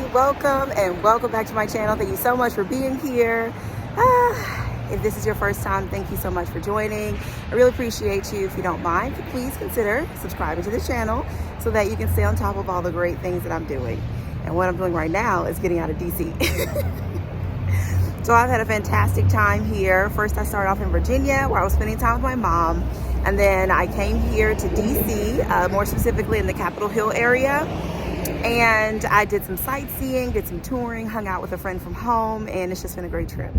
welcome and welcome back to my channel. Thank you so much for being here. If this is your first time, thank you so much for joining. I really appreciate you. If you don't mind, please consider subscribing to the channel so that you can stay on top of all the great things that I'm doing. And what I'm doing right now is getting out of DC. So I've had a fantastic time here. First, I started off in Virginia where I was spending time with my mom. And then I came here to DC, more specifically in the Capitol Hill area. And I did some sightseeing, did some touring, hung out with a friend from home, and it's just been a great trip.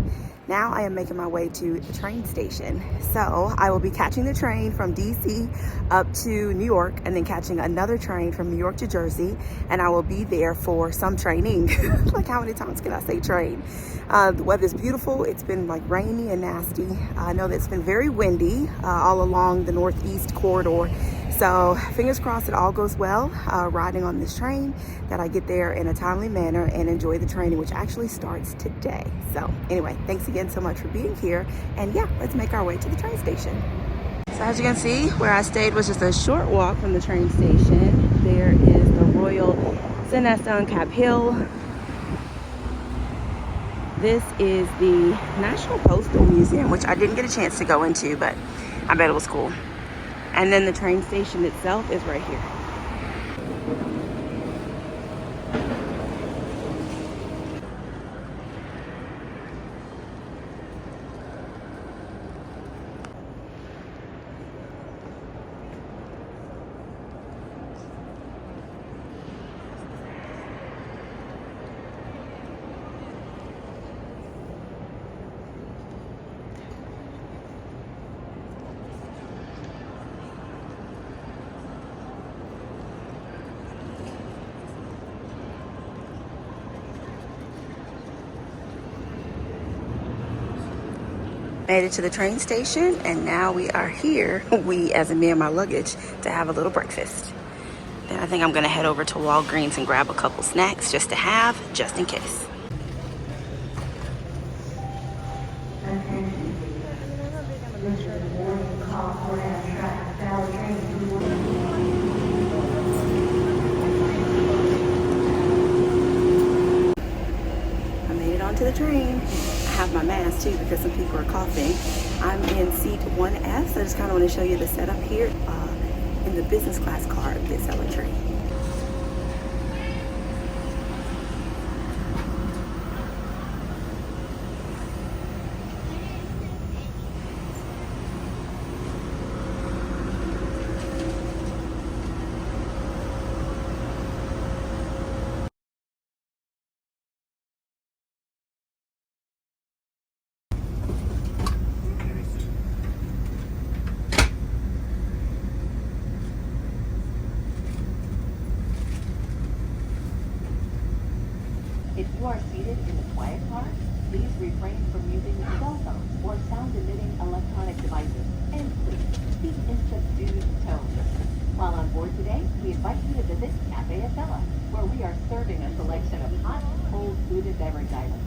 Now I am making my way to the train station. So I will be catching the train from DC up to New York and then catching another train from New York to Jersey. And I will be there for some training. Like, how many times can I say train? The weather's beautiful. It's been like rainy and nasty. I know that it's been very windy all along the Northeast corridor. So fingers crossed it all goes well riding on this train, that I get there in a timely manner and enjoy the training, which actually starts today. So anyway, thanks again so much for being here. And yeah, let's make our way to the train station. So as you can see, where I stayed was just a short walk from the train station. There is the Royal Sinesta on Cap Hill. This is the National Postal Museum, which I didn't get a chance to go into, but I bet it was cool. And then the train station itself is right here. Made it to the train station, and now we are here, we as in me and my luggage, to have a little breakfast. Then I think I'm gonna head over to Walgreens and grab a couple snacks just to have, just in case. I made it onto the train. I have my mask too because some people are coughing. I'm in seat 1F, so I just kind of want to show you the setup here in the business class car of this train. If you are seated in the quiet car, please refrain from using cell phones or sound-emitting electronic devices, and please speak in subdued tones. While on board today, we invite you to visit Cafe Estella, where we are serving a selection of hot, cold food and beverage items.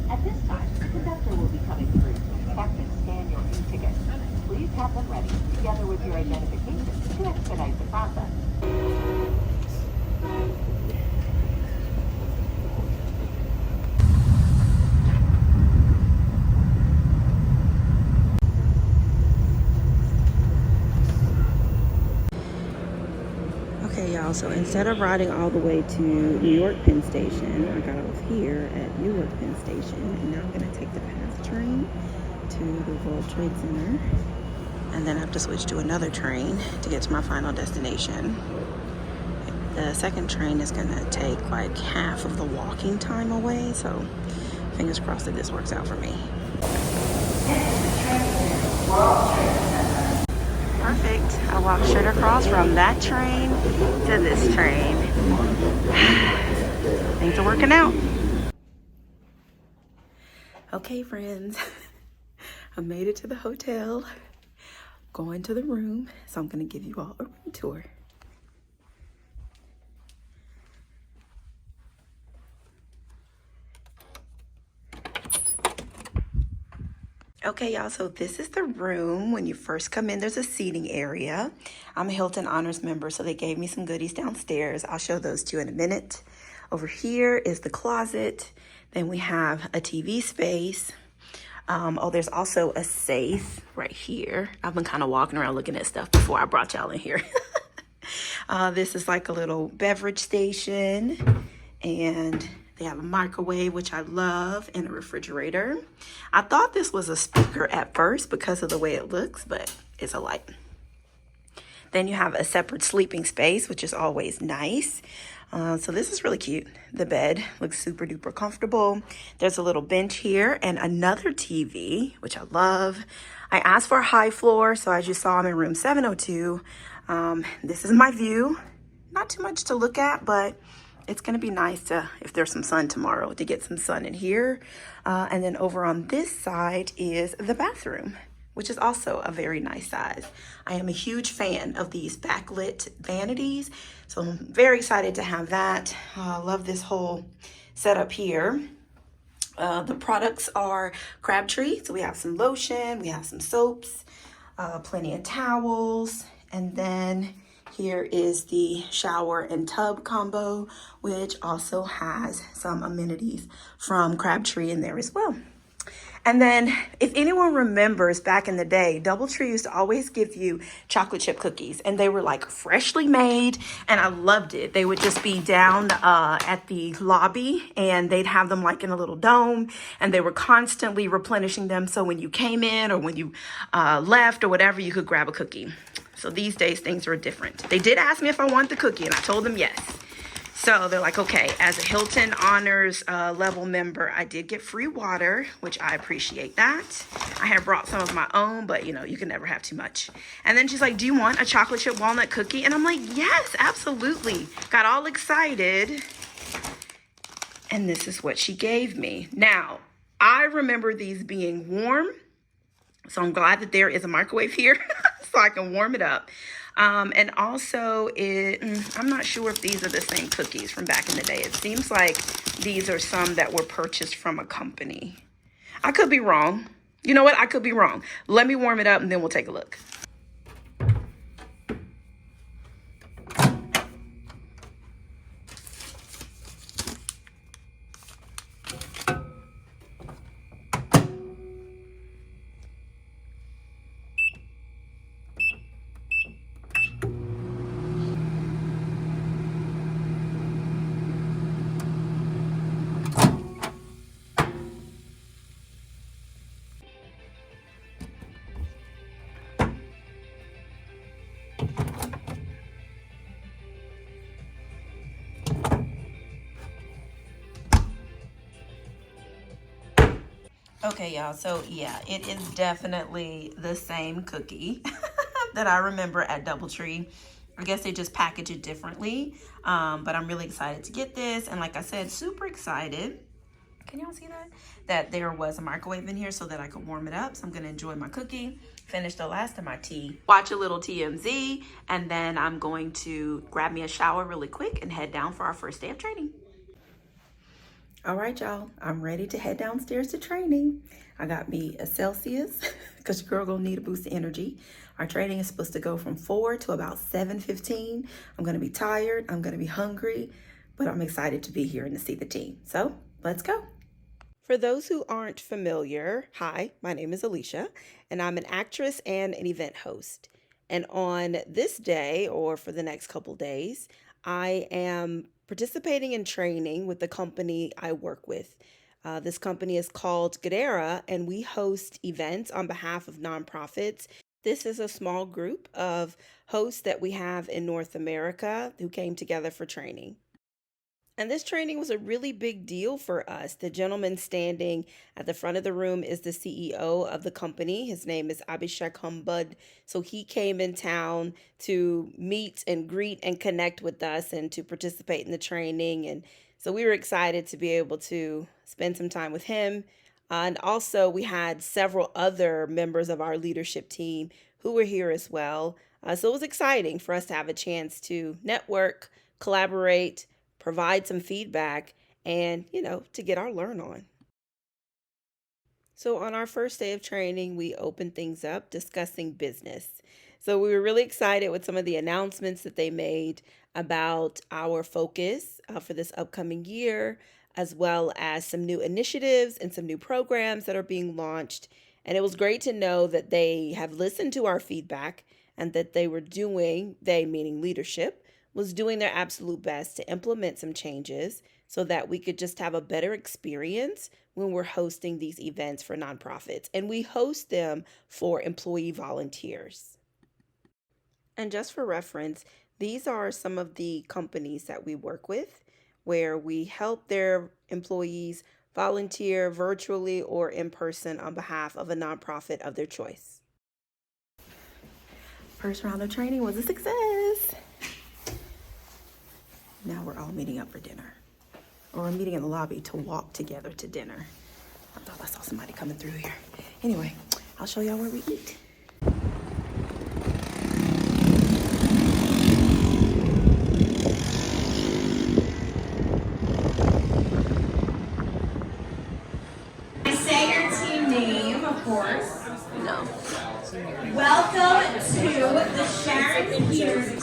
At this time, the conductor will be coming through to check and scan your e-tickets. Please have them ready, together with your identification, to expedite the process. Okay, y'all, so instead of riding all the way to New York Penn Station, I got off here at Newark Penn Station, and now I'm going to take the PATH train to the World Trade Center, and then I have to switch to another train to get to my final destination. The second train is going to take like half of the walking time away, so fingers crossed that this works out for me. Perfect. I walked straight across from that train to this train. Things are working out. Okay, friends. I made it to the hotel. Going to the room. So I'm going to give you all a room tour. Okay, y'all, so this is the room. When you first come in, there's a seating area. I'm a Hilton Honors member, so they gave me some goodies downstairs. I'll show those to you in a minute. Over here is the closet. Then we have a TV space. Oh, there's also a safe right here. I've been kind of walking around looking at stuff before I brought y'all in here. This is like a little beverage station, and they have a microwave, which I love, and a refrigerator. I thought this was a speaker at first because of the way it looks, but it's a light. Then you have a separate sleeping space, which is always nice. So this is really cute. The bed looks super duper comfortable. There's a little bench here and another TV, which I love. I asked for a high floor, so as you saw, I'm in room 702. This is my view. Not too much to look at, but it's gonna be nice to, if there's some sun tomorrow, to get some sun in here. And then over on this side is the bathroom, which is also a very nice size. I am a huge fan of these backlit vanities, so I'm very excited to have that. I love this whole setup here. The products are Crabtree, so we have some lotion, we have some soaps, plenty of towels, and then here is the shower and tub combo, which also has some amenities from Crabtree in there as well. And then if anyone remembers back in the day, DoubleTree used to always give you chocolate chip cookies, and they were like freshly made, and I loved it. They would just be down at the lobby, and they'd have them like in a little dome, and they were constantly replenishing them. So when you came in or when you left or whatever, you could grab a cookie. So these days things are different. They did ask me if I want the cookie, and I told them yes. So they're like, okay, as a Hilton Honors level member, I did get free water, which I appreciate that. I had brought some of my own, but you know, you can never have too much. And then she's like, do you want a chocolate chip walnut cookie? And I'm like, yes, absolutely. Got all excited. And this is what she gave me. Now, I remember these being warm, so I'm glad that there is a microwave here so I can warm it up. And also, I'm not sure if these are the same cookies from back in the day. It seems like these are some that were purchased from a company. I could be wrong. You know what? I could be wrong. Let me warm it up and then we'll take a look. Okay, y'all, so yeah, it is definitely the same cookie that I remember at DoubleTree. I guess they just package it differently, but I'm really excited to get this. And like I said, super excited. Can y'all see that? That there was a microwave in here so that I could warm it up. So I'm gonna enjoy my cookie, finish the last of my tea, watch a little TMZ, and then I'm going to grab me a shower really quick and head down for our first day of training. All right, y'all, I'm ready to head downstairs to training. I got me a Celsius because your girl gonna need a boost of energy. Our training is supposed to go from 4 to about 7:15. I'm gonna be tired, I'm gonna be hungry, but I'm excited to be here and to see the team. So let's go. For those who aren't familiar, hi, my name is Alicia, and I'm an actress and an event host. And on this day, or for the next couple days, I am participating in training with the company I work with. This company is called Goodera, and we host events on behalf of nonprofits. This is a small group of hosts that we have in North America who came together for training. And this training was a really big deal for us. The gentleman standing at the front of the room is the CEO of the company. His name is Abhishek Humbud. So he came in town to meet and greet and connect with us and to participate in the training. And so we were excited to be able to spend some time with him. And also we had several other members of our leadership team who were here as well. So it was exciting for us to have a chance to network, collaborate, provide some feedback, and, to get our learn on. So on our first day of training, we opened things up discussing business. So we were really excited with some of the announcements that they made. about our focus for this upcoming year, as well as some new initiatives and some new programs that are being launched. And it was great to know that they have listened to our feedback and that they were doing, they meaning leadership, was doing their absolute best to implement some changes so that we could just have a better experience when we're hosting these events for nonprofits. And we host them for employee volunteers. And just for reference, these are some of the companies that we work with where we help their employees volunteer virtually or in person on behalf of a nonprofit of their choice. First round of training was a success. Now we're all meeting up for dinner. Or we're meeting in the lobby to walk together to dinner. I thought I saw somebody coming through here. Anyway, I'll show y'all where we eat. Say your team name, of course. No. Welcome to the Sharon Peters.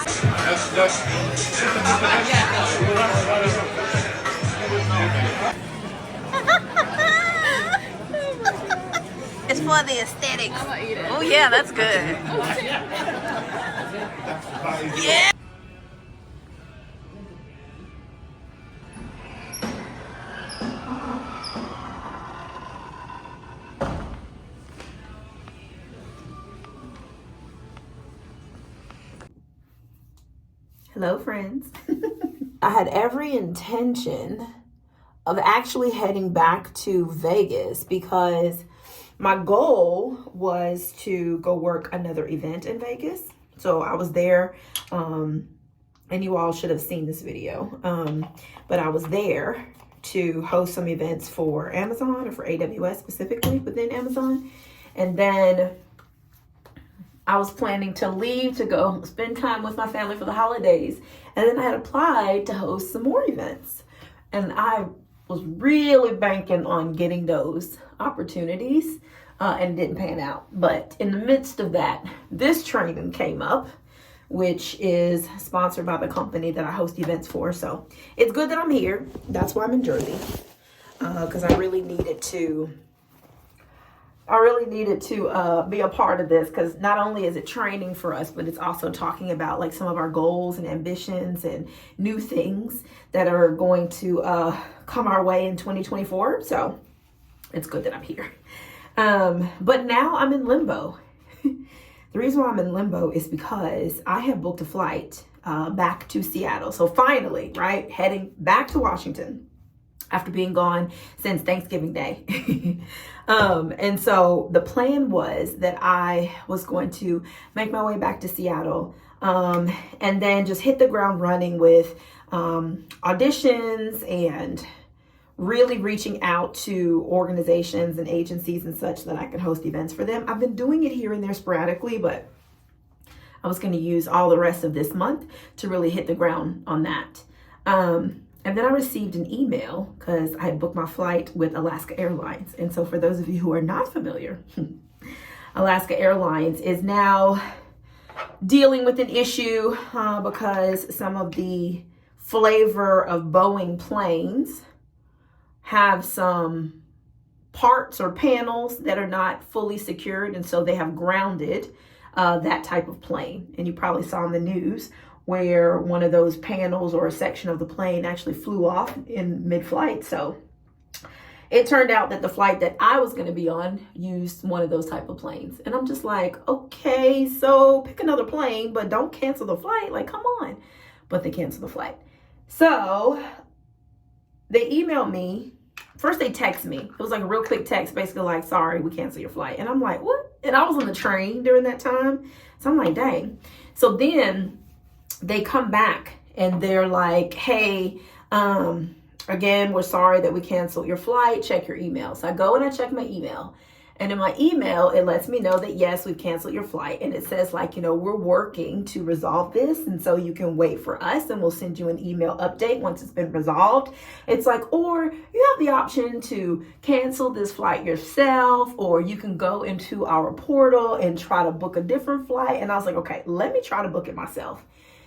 It's for the aesthetics. Oh yeah, that's good. Yeah. Hello, friends. I had every intention of actually heading back to Vegas because my goal was to go work another event in Vegas. So I was there, and you all should have seen this video, but I was there to host some events for Amazon, or for AWS specifically within Amazon. And then I was planning to leave to go spend time with my family for the holidays. And then I had applied to host some more events. And I was really banking on getting those opportunities, and didn't pan out. But in the midst of that, this training came up, which is sponsored by the company that I host events for. So it's good that I'm here. That's why I'm in Jersey, because I really needed to be a part of this, because not only is it training for us, but it's also talking about like some of our goals and ambitions and new things that are going to come our way in 2024. So it's good that I'm here. But now I'm in limbo. The reason why I'm in limbo is because I have booked a flight back to Seattle. So finally, right, heading back to Washington after being gone since Thanksgiving Day. And so the plan was that I was going to make my way back to Seattle, and then just hit the ground running with auditions and really reaching out to organizations and agencies and such that I could host events for them. I've been doing it here and there sporadically, but I was going to use all the rest of this month to really hit the ground on that. And then I received an email because I had booked my flight with Alaska Airlines. And so for those of you who are not familiar, Alaska Airlines is now dealing with an issue because some of the flavor of Boeing planes have some parts or panels that are not fully secured. And so they have grounded that type of plane. And you probably saw in the news where one of those panels or a section of the plane actually flew off in mid-flight. So it turned out that the flight that I was going to be on used one of those type of planes. And I'm just like, okay, so pick another plane, but don't cancel the flight. Like, come on. But they canceled the flight. So they emailed me. First they text me. It was like a real quick text, basically like, sorry, we canceled your flight. And I'm like, what? And I was on the train during that time. So I'm like, dang. So then they come back and they're like, hey, again, we're sorry that we canceled your flight. Check your email. So I go and I check my email. And in my email, it lets me know that, yes, we've canceled your flight. And it says, like, we're working to resolve this. And so you can wait for us and we'll send you an email update once it's been resolved. It's like, or you have the option to cancel this flight yourself, or you can go into our portal and try to book a different flight. And I was like, okay, let me try to book it myself.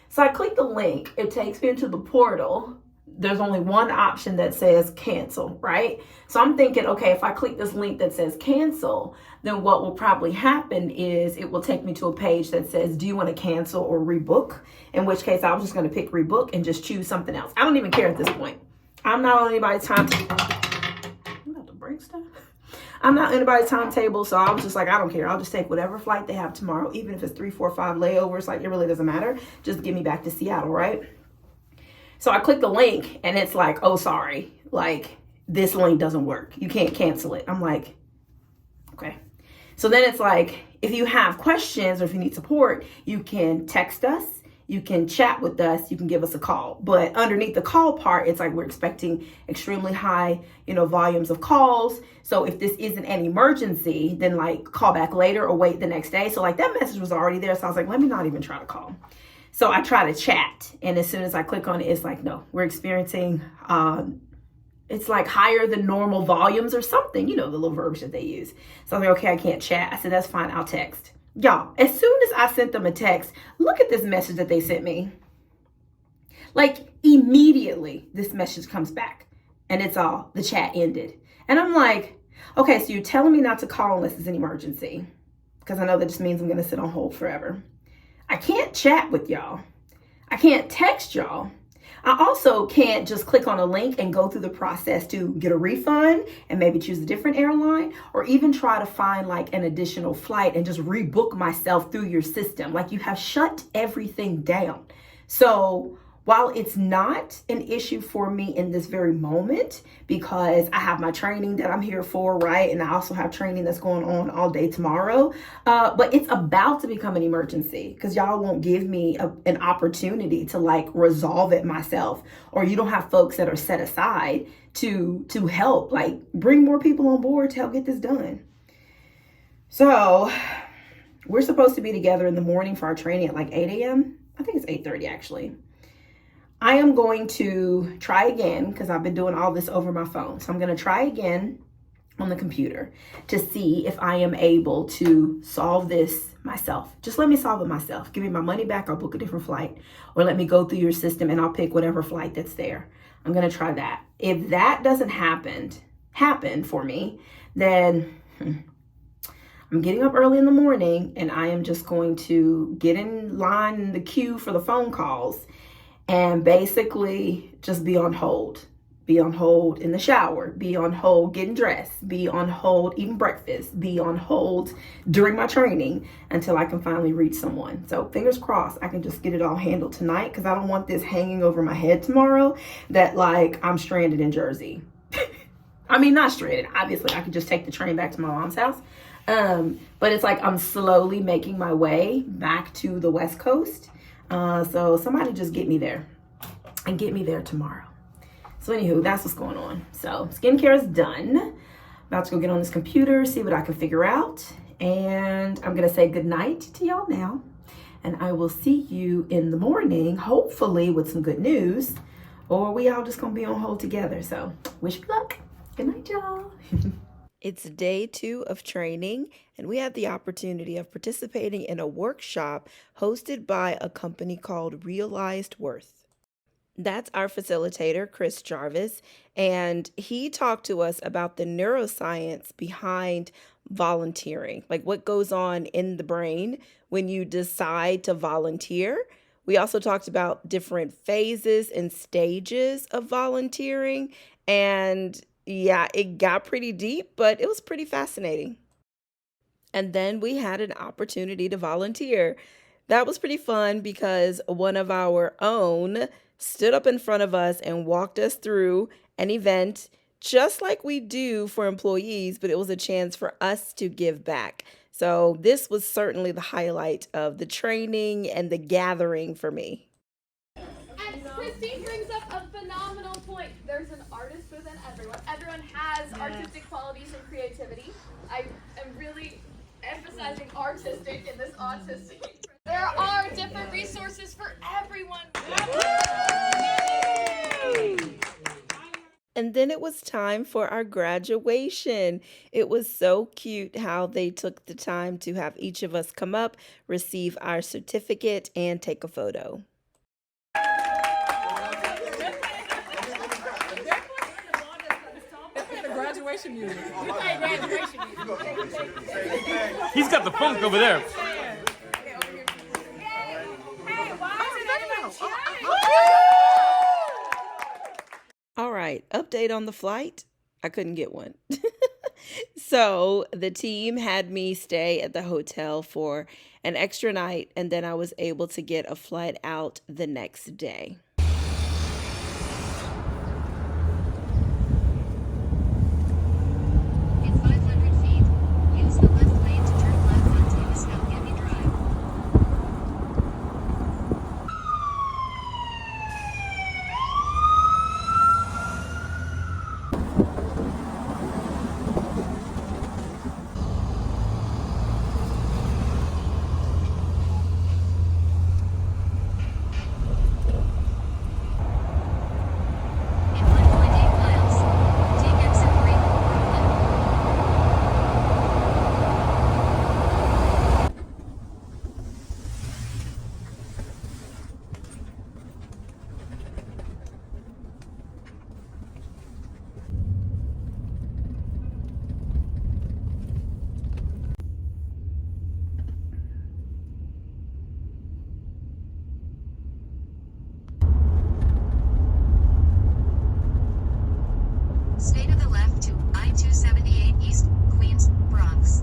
So I click the link. It takes me into the portal. There's only one option that says cancel, right? So I'm thinking, okay, if I click this link that says cancel, then what will probably happen is it will take me to a page that says, do you want to cancel or rebook? In which case, I was just going to pick rebook and just choose something else. I don't even care at this point. I'm not on anybody's timetable. I'm about to break stuff. I'm not on anybody's timetable, so I was just like, I don't care. I'll just take whatever flight they have tomorrow, even if it's 3, 4, 5 layovers. Like, it really doesn't matter. Just get me back to Seattle, right? So I click the link and it's like, oh, sorry, like this link doesn't work. You can't cancel it. I'm like, okay. So then it's like, if you have questions or if you need support, you can text us, you can chat with us, you can give us a call. But underneath the call part, it's like we're expecting extremely high, volumes of calls. So if this isn't an emergency, then like call back later or wait the next day. So like that message was already there. So I was like, let me not even try to call. So I try to chat, and as soon as I click on it, it's like, no, we're experiencing, it's like higher than normal volumes or something, the little verbiage that they use. So I'm like, okay, I can't chat. I said, that's fine, I'll text. Y'all, as soon as I sent them a text, look at this message that they sent me. Like immediately, this message comes back, and it's all, the chat ended. And I'm like, okay, so you're telling me not to call unless it's an emergency, because I know that just means I'm going to sit on hold forever. I can't chat with y'all. I can't text y'all. I also can't just click on a link and go through the process to get a refund and maybe choose a different airline, or even try to find like an additional flight and just rebook myself through your system. Like, you have shut everything down. So while it's not an issue for me in this very moment, because I have my training that I'm here for, right? And I also have training that's going on all day tomorrow. But it's about to become an emergency, because y'all won't give me an opportunity to like resolve it myself, or you don't have folks that are set aside to help, like bring more people on board to help get this done. So we're supposed to be together in the morning for our training at like 8 a.m. I think it's 8:30 actually. I am going to try again, because I've been doing all this over my phone. So I'm going to try again on the computer to see if I am able to solve this myself. Just let me solve it myself. Give me my money back. I'll book a different flight, or let me go through your system and I'll pick whatever flight that's there. I'm going to try that. If that doesn't happen for me, then I'm getting up early in the morning, and I am just going to get in line in the queue for the phone calls, and basically just be on hold in the shower, be on hold getting dressed, be on hold eating breakfast, be on hold during my training until I can finally reach someone. So fingers crossed I can just get it all handled tonight, because I don't want this hanging over my head tomorrow that like I'm stranded in Jersey. I mean, not stranded. Obviously, I could just take the train back to my mom's house. But it's like I'm slowly making my way back to the West Coast. So somebody just get me there and get me there tomorrow. So anywho, that's what's going on. So skincare is done. About to go get on this computer, see what I can figure out. And I'm going to say good night to y'all now. And I will see you in the morning, hopefully with some good news, or we all just going to be on hold together. So wish me luck. Good night, y'all. It's day 2 of training, and we had the opportunity of participating in a workshop hosted by a company called Realized Worth. That's our facilitator, Chris Jarvis, and he talked to us about the neuroscience behind volunteering, like what goes on in the brain when you decide to volunteer. We also talked about different phases and stages of volunteering, and yeah, it got pretty deep, but it was pretty fascinating. And then we had an opportunity to volunteer. That was pretty fun, because one of our own stood up in front of us and walked us through an event just like we do for employees, but it was a chance for us to give back. So this was certainly the highlight of the training and the gathering for me. And Christine brings up a phenomenal point. There's an artist within everyone. Everyone has artistic qualities and creativity. I am really emphasizing artistic in this autistic. There are different resources for everyone. And then it was time for our graduation. It was so cute how they took the time to have each of us come up, receive our certificate, and take a photo. graduation music. We play graduation music. He's got the funk over there. All right, update on the flight. I couldn't get one. So the team had me stay at the hotel for an extra night, and then I was able to get a flight out the next day. In 500 feet, use the left lane to turn left onto Muskogee Drive. In 1.8 miles, take exit 3, Brooklyn. Stay to the left to I-278 East, Queens, Bronx.